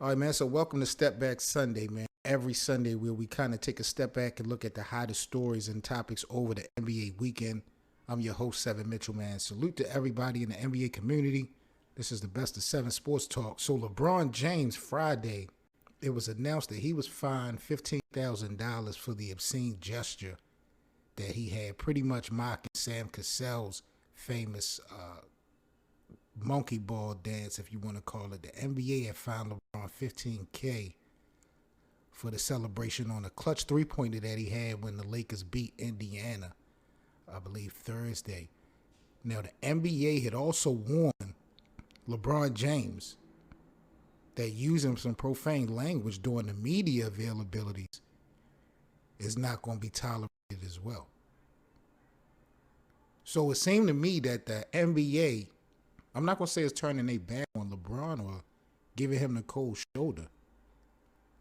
All right, man. So welcome to Step Back Sunday, man. Every Sunday where we kind of take a step back and look at the hottest stories and topics over the NBA weekend. I'm your host, Seven Mitchell, man. Salute to everybody in the NBA community. This is the best of seven sports talk. So LeBron James, Friday, it was announced that he was fined $15,000 for the obscene gesture that he had, pretty much mocking Sam Cassell's famous monkey ball dance, if you want to call it. The NBA had fined LeBron $15K for the celebration on a clutch three-pointer that he had when the Lakers beat Indiana, I believe Thursday. Now, the NBA had also warned LeBron James that using some profane language during the media availabilities is not going to be tolerated as well. So it seemed to me that the NBA, I'm not going to say it's turning their back on LeBron or giving him the cold shoulder,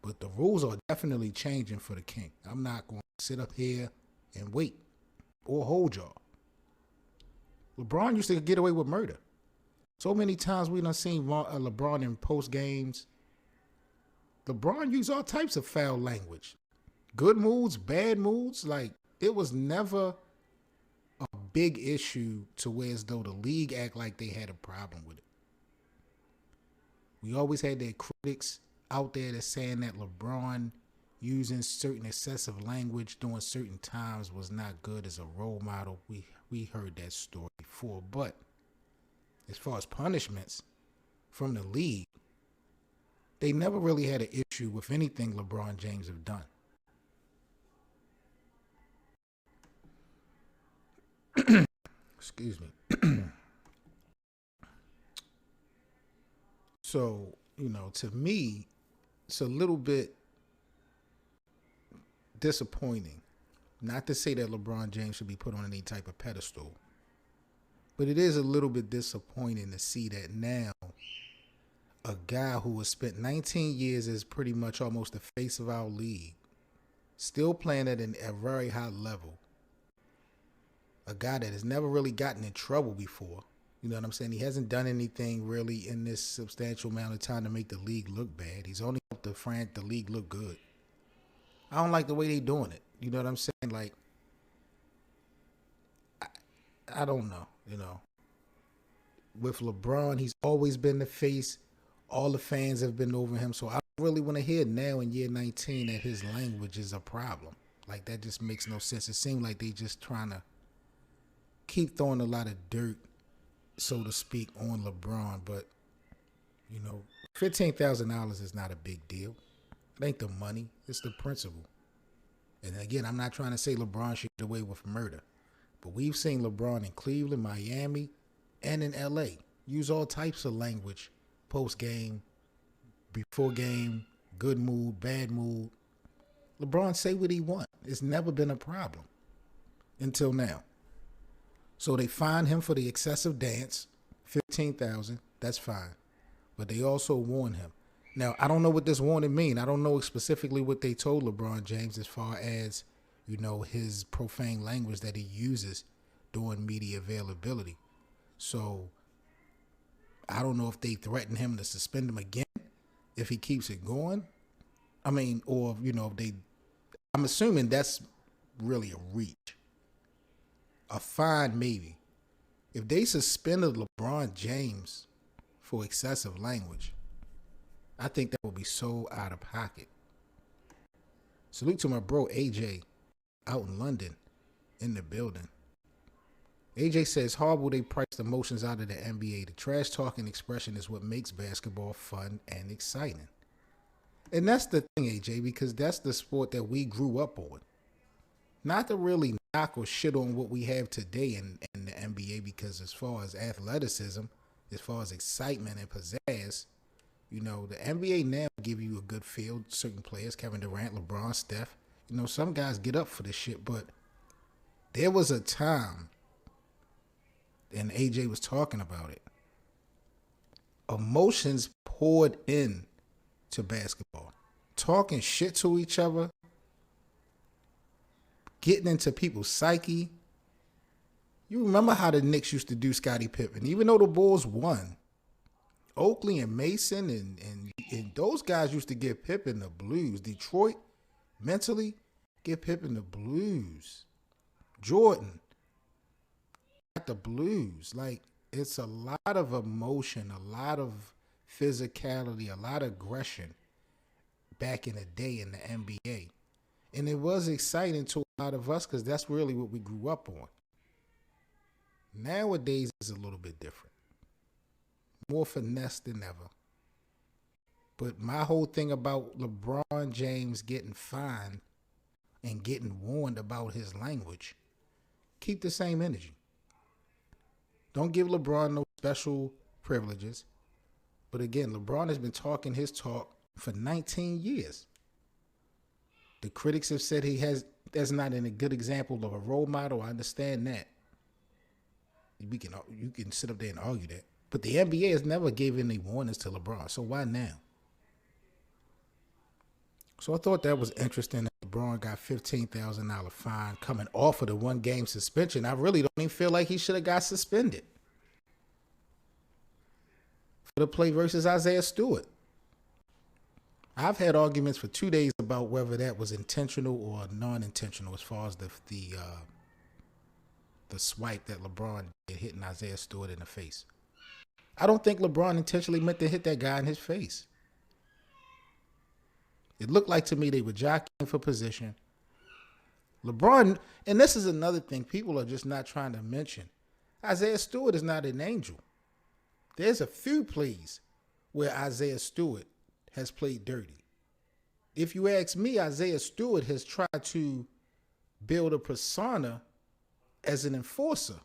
but the rules are definitely changing for the king. I'm not going to sit up here and wait or hold y'all. LeBron used to get away with murder. So many times we done seen LeBron in post games. LeBron used all types of foul language. Good moods, bad moods. Like, it was never a big issue to where as though the league act like they had a problem with it. We always had their critics out there that's saying that LeBron using certain excessive language during certain times was not good as a role model. We heard that story before. But as far as punishments from the league, they never really had an issue with anything LeBron James have done. Excuse me. So, to me, it's a little bit disappointing. Not to say that LeBron James should be put on any type of pedestal, but it is a little bit disappointing to see that now a guy who has spent 19 years as pretty much almost the face of our league, still playing at a very high level, a guy that has never really gotten in trouble before. You know what I'm saying? He hasn't done anything really in this substantial amount of time to make the league look bad. He's only helped the league look good. I don't like the way they doing it. You know what I'm saying? Like, I don't know, With LeBron, he's always been the face. All the fans have been over him. So I don't really want to hear now in year 19 that his language is a problem. Like, that just makes no sense. It seems like they just trying to keep throwing a lot of dirt, so to speak, on LeBron. But, $15,000 is not a big deal. It ain't the money. It's the principle. And again, I'm not trying to say LeBron should get away with murder. But we've seen LeBron in Cleveland, Miami, and in L.A. use all types of language post-game, before game, good mood, bad mood. LeBron say what he want. It's never been a problem until now. So they fined him for the excessive dance, $15,000. That's fine. But they also warned him. Now, I don't know what this warning mean. I don't know specifically what they told LeBron James as far as, his profane language that he uses during media availability. So I don't know if they threaten him to suspend him again if he keeps it going. I mean, or, I'm assuming that's really a reach. A fine, maybe. If they suspended LeBron James for excessive language, I think that would be so out of pocket. Salute to my bro AJ out in London in the building. AJ says, horrible they priced emotions out of the NBA. The trash talking expression is what makes basketball fun and exciting. And that's the thing, AJ, because that's the sport that we grew up on. Not to really knock or shit on what we have today in the NBA, because as far as athleticism, as far as excitement and pizzazz, the NBA now give you a good field. Certain players, Kevin Durant, LeBron, Steph, some guys get up for this shit. But there was a time, and AJ was talking about it, emotions poured in to basketball. Talking shit to each other, getting into people's psyche. You remember how the Knicks used to do Scottie Pippen. Even though the Bulls won, Oakley and Mason and those guys used to give Pippen the blues. Detroit, mentally, give Pippen the blues. Jordan got the blues. Like, it's a lot of emotion, a lot of physicality, a lot of aggression back in the day in the NBA. And it was exciting to a lot of us because that's really what we grew up on. Nowadays, it's a little bit different. More finesse than ever. But my whole thing about LeBron James getting fined and getting warned about his language, keep the same energy. Don't give LeBron no special privileges. But again, LeBron has been talking his talk for 19 years. The critics have said that's not a good example of a role model. I understand that. You can sit up there and argue that. But the NBA has never given any warnings to LeBron, so why now? So I thought that was interesting that LeBron got $15,000 fine coming off of the 1-game suspension. I really don't even feel like he should have got suspended for the play versus Isaiah Stewart. I've had arguments for 2 days about whether that was intentional or non-intentional as far as the swipe that LeBron did hitting Isaiah Stewart in the face. I don't think LeBron intentionally meant to hit that guy in his face. It looked like to me they were jockeying for position. LeBron, and this is another thing people are just not trying to mention. Isaiah Stewart is not an angel. There's a few plays where Isaiah Stewart has played dirty. If you ask me, Isaiah Stewart has tried to build a persona as an enforcer.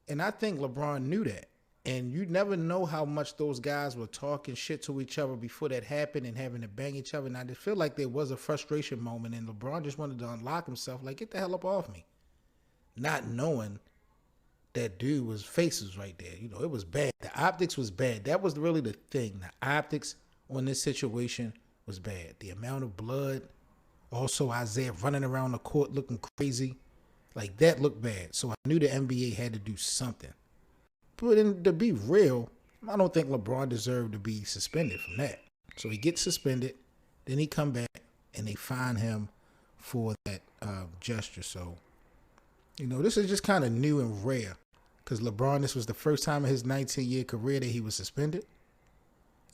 And I think LeBron knew that. And you never know how much those guys were talking shit to each other before that happened and having to bang each other. And I just feel like there was a frustration moment and LeBron just wanted to unlock himself, like, get the hell up off me. Not knowing that dude was faces right there. You know, it was bad. The optics was bad. That was really the thing. The optics on this situation was bad. The amount of blood. Also, Isaiah running around the court looking crazy. Like, that looked bad. So I knew the NBA had to do something. But to be real, I don't think LeBron deserved to be suspended from that. So he gets suspended, then he come back, and they fine him for that gesture. So, you know, this is just kind of new and rare because LeBron, this was the first time in his 19-year career that he was suspended.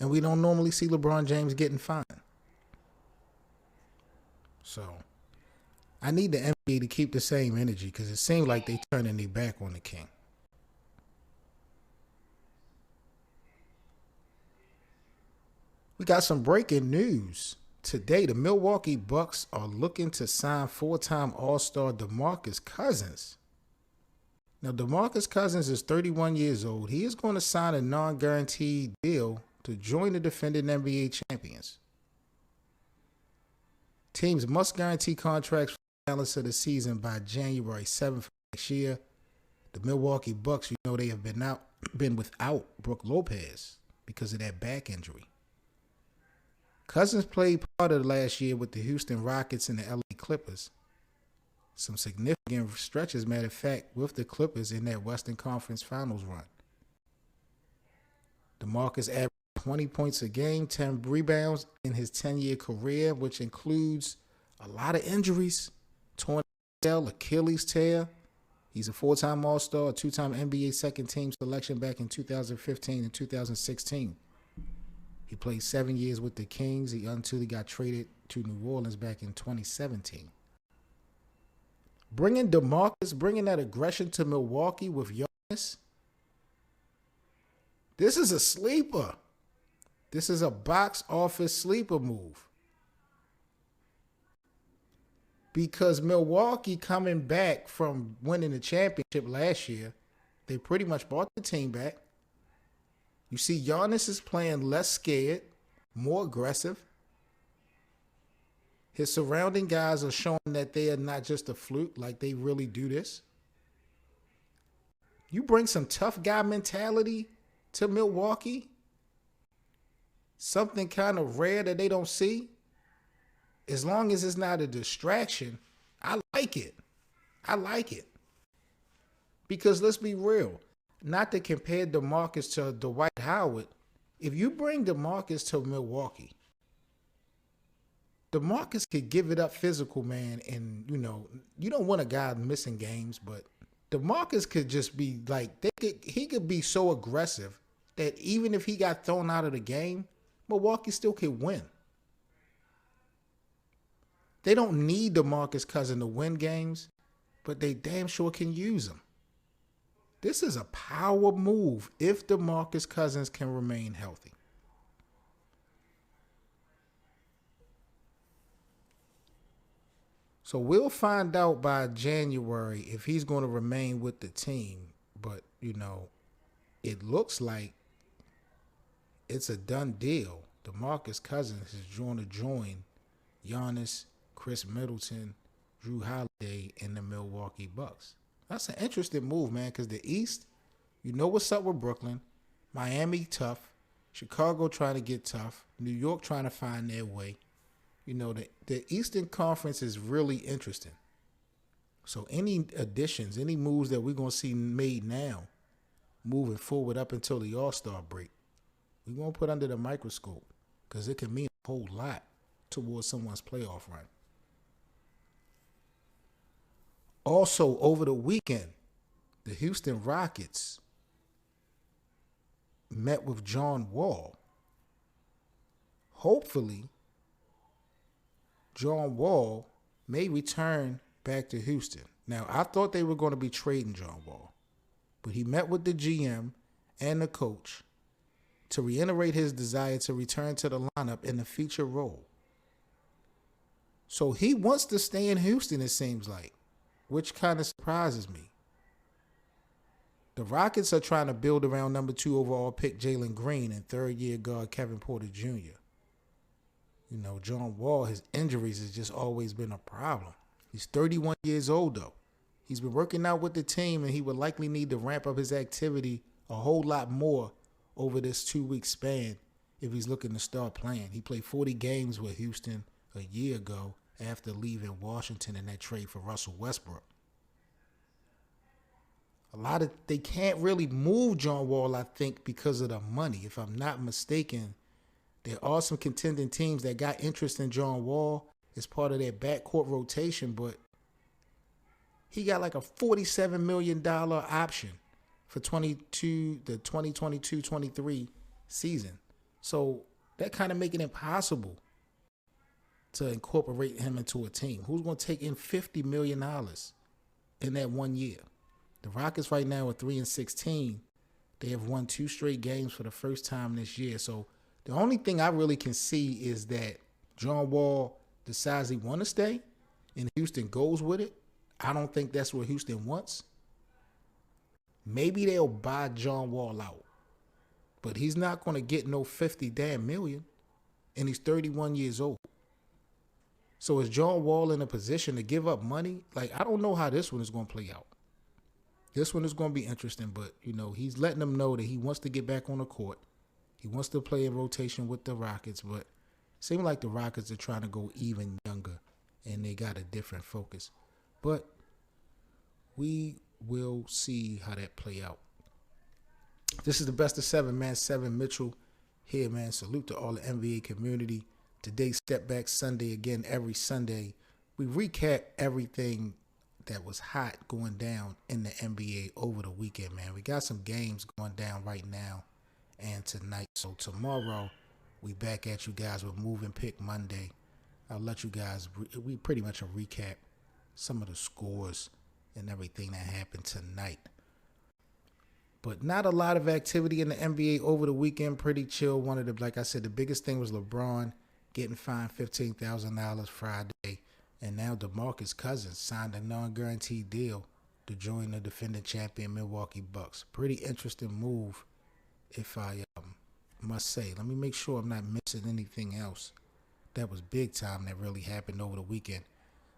And we don't normally see LeBron James getting fined. So, I need the NBA to keep the same energy because it seems like they turning their back on the king. We got some breaking news. Today, the Milwaukee Bucks are looking to sign 4-time All-Star Demarcus Cousins. Now, Demarcus Cousins is 31 years old. He is going to sign a non-guaranteed deal to join the defending NBA champions. Teams must guarantee contracts for the balance of the season by January 7th next year. The Milwaukee Bucks, you know, they have been without Brook Lopez because of that back injury. Cousins played part of last year with the Houston Rockets and the LA Clippers. Some significant stretches, matter of fact, with the Clippers in that Western Conference Finals run. DeMarcus averaged 20 points a game, 10 rebounds in his 10-year career, which includes a lot of injuries. Torn ACL, Achilles tear. He's a 4-time All-Star, a 2-time NBA second-team selection back in 2015 and 2016. He played 7 years with the Kings until he got traded to New Orleans back in 2017. Bringing that aggression to Milwaukee with Giannis, this is a sleeper. This is a box office sleeper move. Because Milwaukee coming back from winning the championship last year, they pretty much brought the team back. You see, Giannis is playing less scared, more aggressive. His surrounding guys are showing that they are not just a fluke, like they really do this. You bring some tough guy mentality to Milwaukee, something kind of rare that they don't see. As long as it's not a distraction, I like it. I like it. Because let's be real. Not to compare DeMarcus to Dwight Howard, If you bring Demarcus to Milwaukee, DeMarcus could give it up physical, man, and you don't want a guy missing games, but DeMarcus could just be like he could be so aggressive that even if he got thrown out of the game, Milwaukee still could win. They don't need DeMarcus Cousins to win games, but they damn sure can use him. This is a power move if DeMarcus Cousins can remain healthy. So we'll find out by January if he's going to remain with the team. But, it looks like it's a done deal. DeMarcus Cousins is going to join Giannis, Chris Middleton, Drew Holiday, and the Milwaukee Bucks. That's an interesting move, man, because the East, what's up with Brooklyn. Miami, tough. Chicago trying to get tough. New York trying to find their way. The Eastern Conference is really interesting. So any additions, any moves that we're going to see made now, moving forward up until the All-Star break, we're going to put under the microscope because it can mean a whole lot towards someone's playoff run. Also, over the weekend, the Houston Rockets met with John Wall. Hopefully, John Wall may return back to Houston. Now, I thought they were going to be trading John Wall, but he met with the GM and the coach to reiterate his desire to return to the lineup in a feature role. So he wants to stay in Houston, it seems like, which kind of surprises me. The Rockets are trying to build around number 2 overall pick Jalen Green and third-year guard Kevin Porter Jr. John Wall, his injuries has just always been a problem. He's 31 years old, though. He's been working out with the team, and he would likely need to ramp up his activity a whole lot more over this 2-week span if he's looking to start playing. He played 40 games with Houston a year ago after leaving Washington in that trade for Russell Westbrook. They can't really move John Wall, I think, because of the money. If I'm not mistaken, there are some contending teams that got interest in John Wall as part of their backcourt rotation, but he got like a $47 million option for the 2022-23 season. So that kind of make it impossible to incorporate him into a team. Who's going to take in $50 million in that 1 year? The Rockets right now are 3-16. They have won 2 straight games for the first time this year. So the only thing I really can see is that John Wall decides he want to stay and Houston goes with it. I don't think that's what Houston wants. Maybe they'll buy John Wall out. But he's not going to get no 50 damn million. And he's 31 years old. So is John Wall in a position to give up money? I don't know how this one is going to play out. This one is going to be interesting, but, he's letting them know that he wants to get back on the court. He wants to play in rotation with the Rockets, but it seems like the Rockets are trying to go even younger, and they got a different focus. But we will see how that play out. This is the best of 7, man. 7 Mitchell here, man. Salute to all the NBA community. Today's Step Back Sunday. Again, every Sunday, we recap everything that was hot going down in the NBA over the weekend, man. We got some games going down right now and tonight. So tomorrow, we back at you guys with Moving Pick Monday. I'll let you guys, we pretty much recap some of the scores and everything that happened tonight. But not a lot of activity in the NBA over the weekend. Pretty chill. Like I said, the biggest thing was Lebron getting fined $15,000 Friday. And now Demarcus Cousins signed a non-guaranteed deal to join the defending champion Milwaukee Bucks. Pretty interesting move, if I must say. Let me make sure I'm not missing anything else that was big time that really happened over the weekend.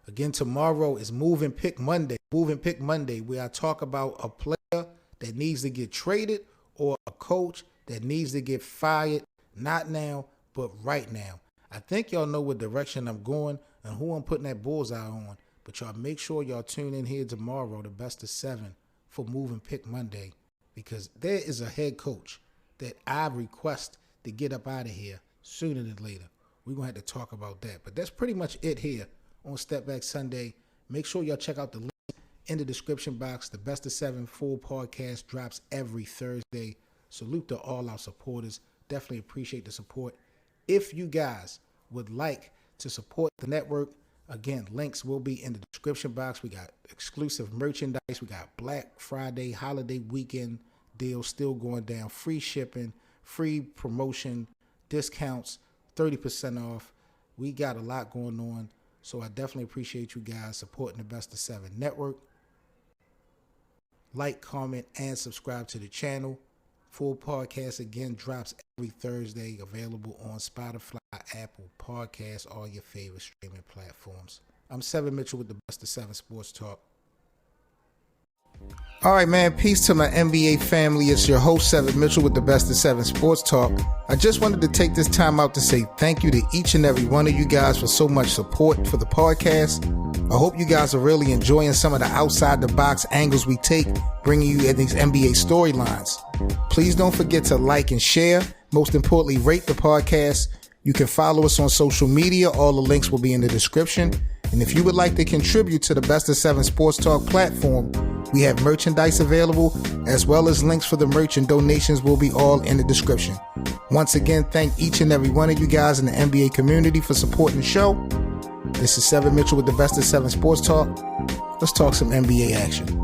Again, tomorrow is Moving Pick Monday. Moving Pick Monday, where I talk about a player that needs to get traded or a coach that needs to get fired. Not now, but right now. I think y'all know what direction I'm going and who I'm putting that bullseye on. But y'all make sure y'all tune in here tomorrow, the best of 7, for Moving Pick Monday. Because there is a head coach that I request to get up out of here sooner than later. We're going to have to talk about that. But that's pretty much it here on Step Back Sunday. Make sure y'all check out the link in the description box. The Best of 7 full podcast drops every Thursday. Salute to all our supporters. Definitely appreciate the support. If you guys would like to support the network, again, links will be in the description box. We got exclusive merchandise. We got Black Friday holiday weekend deals still going down. Free shipping, free promotion, discounts, 30% off. We got a lot going on. So I definitely appreciate you guys supporting the Best of 7 network. Like, comment, and subscribe to the channel. Full podcast again drops every Thursday, available on Spotify, Apple Podcasts, all your favorite streaming platforms. I'm Seven Mitchell with the Best of 7 Sports Talk. All right, man. Peace to my NBA family. It's your host, Seven Mitchell, with the Best of 7 Sports Talk. I just wanted to take this time out to say thank you to each and every one of you guys for so much support for the podcast. I hope you guys are really enjoying some of the outside-the-box angles we take, bringing you in these NBA storylines. Please don't forget to like and share. Most importantly, rate the podcast. You can follow us on social media. All the links will be in the description. And if you would like to contribute to the Best of 7 Sports Talk platform, we have merchandise available, as well as links for the merch, and donations will be all in the description. Once again, thank each and every one of you guys in the NBA community for supporting the show. This is Seven Mitchell with the Best of 7 Sports Talk. Let's talk some NBA action.